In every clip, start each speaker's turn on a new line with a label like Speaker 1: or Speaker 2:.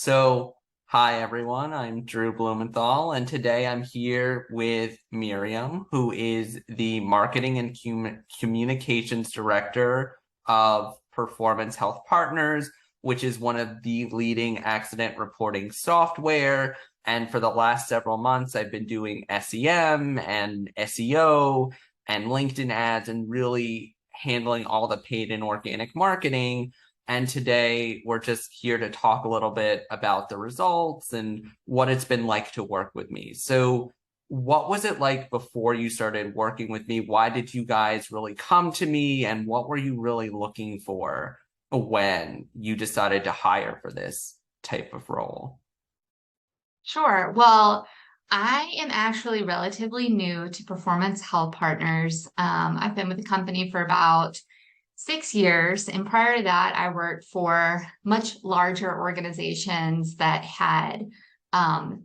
Speaker 1: So, hi everyone, I'm Drew Blumenthal, and today I'm here with Miriam, who is the Marketing and Communications Director of Performance Health Partners, which is one of the leading accident reporting software. And for the last several months, I've been doing SEM and SEO and LinkedIn ads and really handling all the paid and organic marketing. And today we're just here to talk a little bit about the results and what it's been like to work with me. So, what was it like before you started working with me? Why did you guys really come to me? And what were you really looking for when you decided to hire for this type of role?
Speaker 2: Sure. Well, I am actually relatively new to Performance Health Partners. I've been with the company for about 6 years. And prior to that, I worked for much larger organizations that had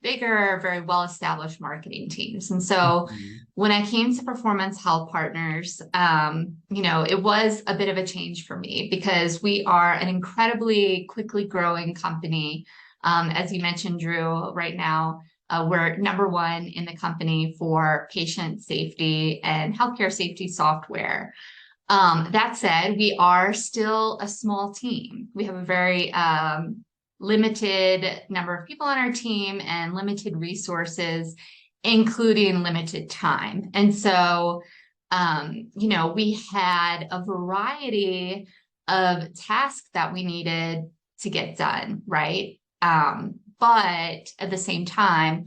Speaker 2: bigger, very well-established marketing teams. And so
Speaker 1: Mhm.
Speaker 2: when I came to Performance Health Partners, it was a bit of a change for me because we are an incredibly quickly growing company. As you mentioned, Drew, right now, we're number one in the company for patient safety and healthcare safety software. That said, we are still a small team. We have a very limited number of people on our team and limited resources, including limited time. And so, we had a variety of tasks that we needed to get done, right? But at the same time,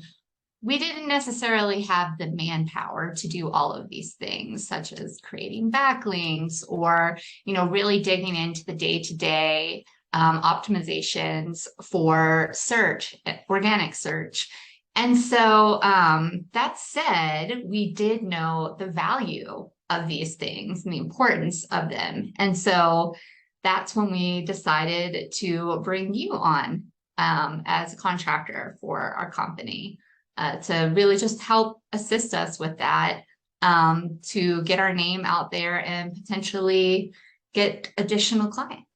Speaker 2: we didn't necessarily have the manpower to do all of these things, such as creating backlinks or, really digging into the day-to-day optimizations for search, organic search. And so that said, we did know the value of these things and the importance of them. And so that's when we decided to bring you on as a contractor for our company to really just help assist us with that, to get our name out there and potentially get additional clients.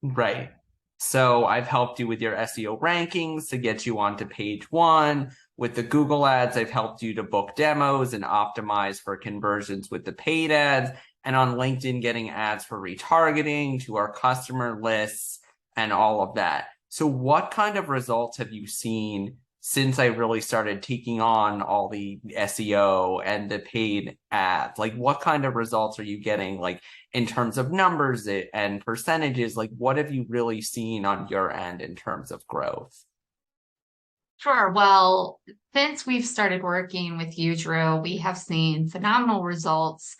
Speaker 1: Right. So I've helped you with your SEO rankings to get you onto page one. With the Google ads, I've helped you to book demos and optimize for conversions with the paid ads. And on LinkedIn, getting ads for retargeting to our customer lists and all of that. So what kind of results have you seen since I really started taking on all the SEO and the paid ads? Like, what kind of results are you getting? Like, in terms of numbers and percentages, like what have you really seen on your end in terms of growth?
Speaker 2: Sure. Well, since we've started working with you, Drew, we have seen phenomenal results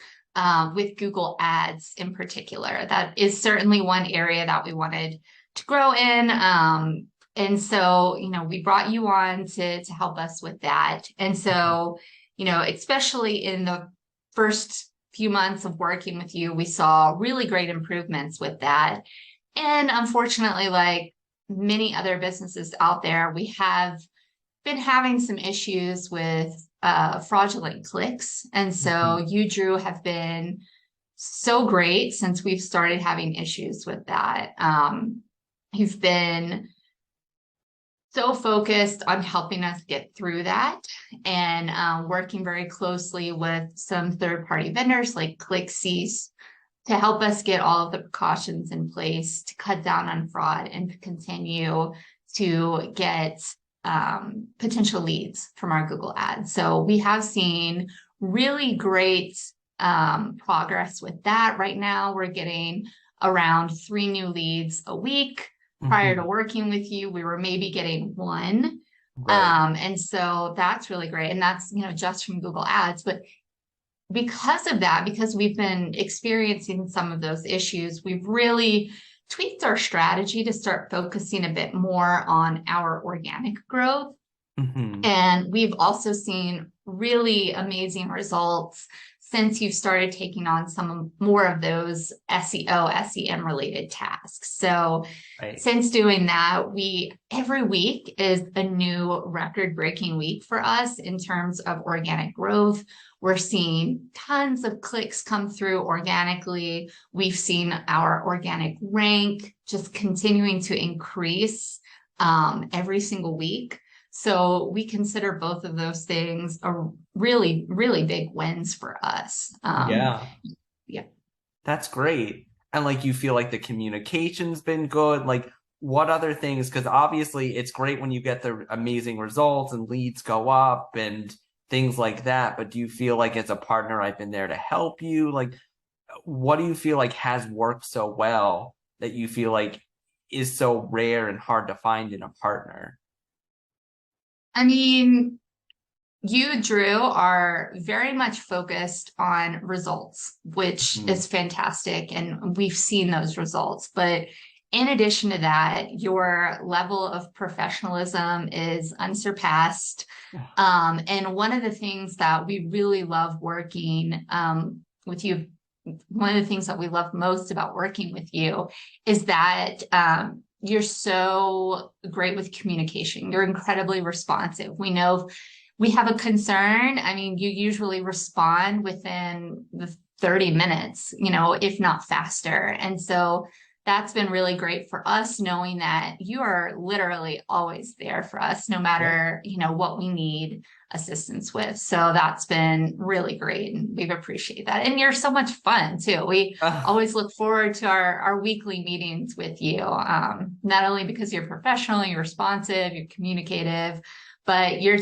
Speaker 2: with Google Ads in particular. That is certainly one area that we wanted to grow in. And so, we brought you on to help us with that. And so, especially in the first few months of working with you, we saw really great improvements with that. And unfortunately, like many other businesses out there, we have been having some issues with fraudulent clicks. And so
Speaker 1: Mhm.
Speaker 2: you, Drew, have been so great since we've started having issues with that. You've been so focused on helping us get through that and working very closely with some third-party vendors like ClickCease to help us get all of the precautions in place to cut down on fraud and to continue to get potential leads from our Google ads. So we have seen really great progress with that. Right now, we're getting around 3 new leads a week. Prior to
Speaker 1: Mhm.
Speaker 2: working with you, we were maybe getting one.
Speaker 1: Right.
Speaker 2: And so that's really great. And that's, just from Google ads. But because of that, because we've been experiencing some of those issues, we've really tweaked our strategy to start focusing a bit more on our organic growth.
Speaker 1: Mhm.
Speaker 2: And we've also seen really amazing results since you've started taking on some more of those SEO, SEM related tasks. So
Speaker 1: Right.
Speaker 2: since doing that, every week is a new record breaking week for us in terms of organic growth. We're seeing tons of clicks come through organically. We've seen our organic rank just continuing to increase every single week. So we consider both of those things a really, really big wins for us.
Speaker 1: Yeah.
Speaker 2: Yeah.
Speaker 1: That's great. And like you feel like the communication's been good. Like what other things? Because obviously it's great when you get the amazing results and leads go up and things like that. But do you feel like as a partner, I've been there to help you? Like, what do you feel like has worked so well that you feel like is so rare and hard to find in a partner?
Speaker 2: I mean, you, Drew, are very much focused on results, which
Speaker 1: Mhm.
Speaker 2: is fantastic. And we've seen those results. But in addition to that, your level of professionalism is unsurpassed. And one of the things that we really love working with you, one of the things that we love most about working with you is that you're so great with communication. You're incredibly responsive. We know we have a concern. I mean, you usually respond within the 30 minutes, if not faster. And so that's been really great for us, knowing that you are literally always there for us, no
Speaker 1: Yeah.
Speaker 2: matter, what we need assistance with. So that's been really great. And we've appreciated that. And you're so much fun too. We always look forward to our weekly meetings with you. Not only because you're professional, you're responsive, you're communicative, but you're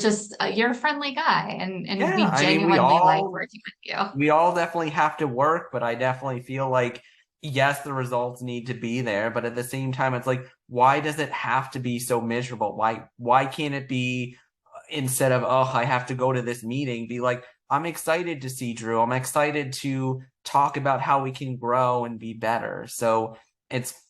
Speaker 2: a friendly guy, and
Speaker 1: Yeah,
Speaker 2: we
Speaker 1: I mean, we
Speaker 2: genuinely like
Speaker 1: all
Speaker 2: working with you.
Speaker 1: we all definitely have to work, but I definitely feel like, yes, the results need to be there, but at the same time, it's like, why does it have to be so miserable? Why can't it be instead of, oh, I have to go to this meeting, be like, I'm excited to see Drew. I'm excited to talk about how we can grow and be better. So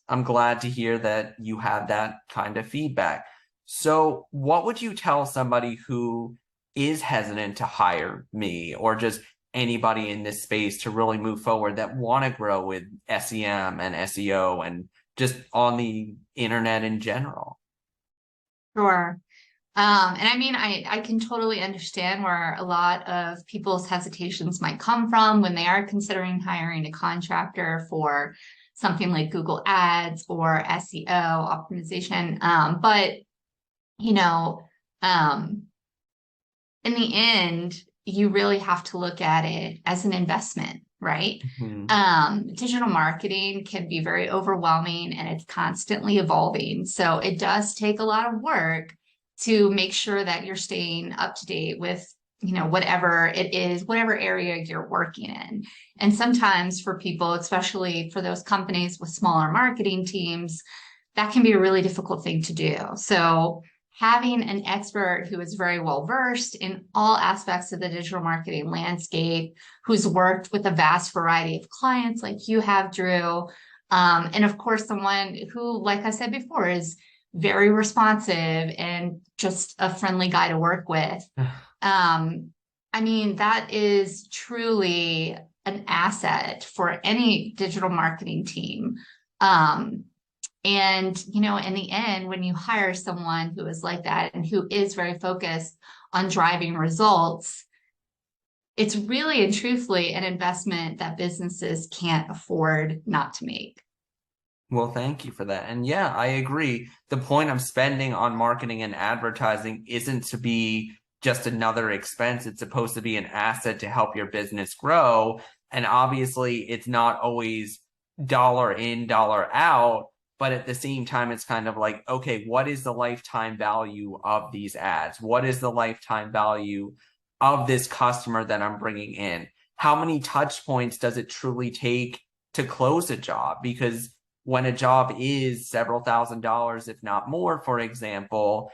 Speaker 1: I'm glad to hear that you have that kind of feedback. So what would you tell somebody who is hesitant to hire me or just anybody in this space to really move forward that want to grow with SEM and SEO and just on the internet in general?
Speaker 2: Sure. And I mean, I can totally understand where a lot of people's hesitations might come from when they are considering hiring a contractor for something like Google Ads or SEO optimization. But you know, um, in the end, you really have to look at it as an investment, right?
Speaker 1: Mhm.
Speaker 2: Digital marketing can be very overwhelming and it's constantly evolving. So it does take a lot of work to make sure that you're staying up to date with, whatever it is, whatever area you're working in. And sometimes for people, especially for those companies with smaller marketing teams, that can be a really difficult thing to do. So having an expert who is very well versed in all aspects of the digital marketing landscape, who's worked with a vast variety of clients like you have, Drew. And of course, someone who, like I said before, is very responsive and just a friendly guy to work with. I mean, that is truly an asset for any digital marketing team. Um, and, in the end, when you hire someone who is like that and who is very focused on driving results, it's really and truthfully an investment that businesses can't afford not to make.
Speaker 1: Well, thank you for that. And yeah, I agree. The point of spending on marketing and advertising isn't to be just another expense. It's supposed to be an asset to help your business grow. And obviously, it's not always dollar in, dollar out. But at the same time, it's kind of like, okay, what is the lifetime value of these ads? What is the lifetime value of this customer that I'm bringing in? How many touch points does it truly take to close a job? Because when a job is several $1,000s, if not more, for example,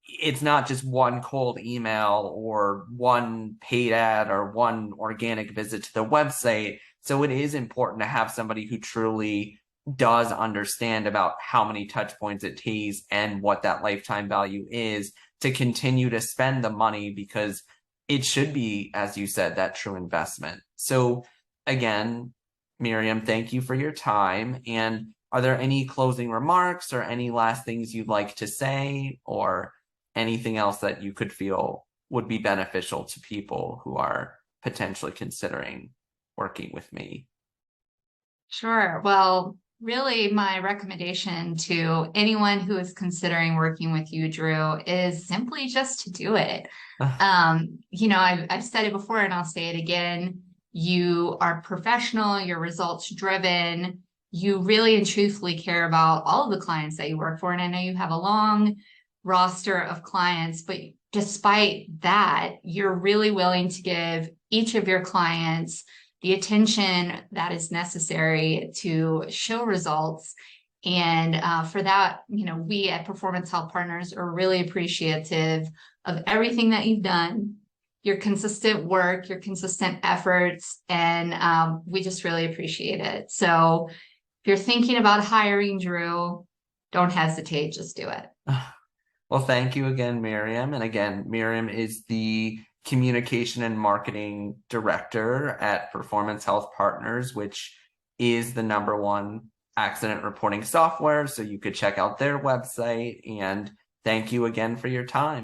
Speaker 1: it's not just one cold email or one paid ad or one organic visit to the website. So it is important to have somebody who truly does understand about how many touch points it takes and what that lifetime value is to continue to spend the money because it should be, as you said, that true investment. So again, Miriam, thank you for your time. And are there any closing remarks or any last things you'd like to say or anything else that you could feel would be beneficial to people who are potentially considering working with me?
Speaker 2: Sure. Well, Really, my recommendation to anyone who is considering working with you, Drew, is simply just to do it. I've said it before and I'll say it again. You are professional, you're results driven. You really and truthfully care about all of the clients that you work for. And I know you have a long roster of clients, but despite that, you're really willing to give each of your clients the attention that is necessary to show results. And for that, we at Performance Health Partners are really appreciative of everything that you've done, your consistent work, your consistent efforts, and we just really appreciate it. So if you're thinking about hiring Drew, don't hesitate, just do it.
Speaker 1: Well, thank you again, Miriam. And again, Miriam is the Communication and Marketing Director at Performance Health Partners, which is the #1 accident reporting software. So you could check out their website. And thank you again for your time.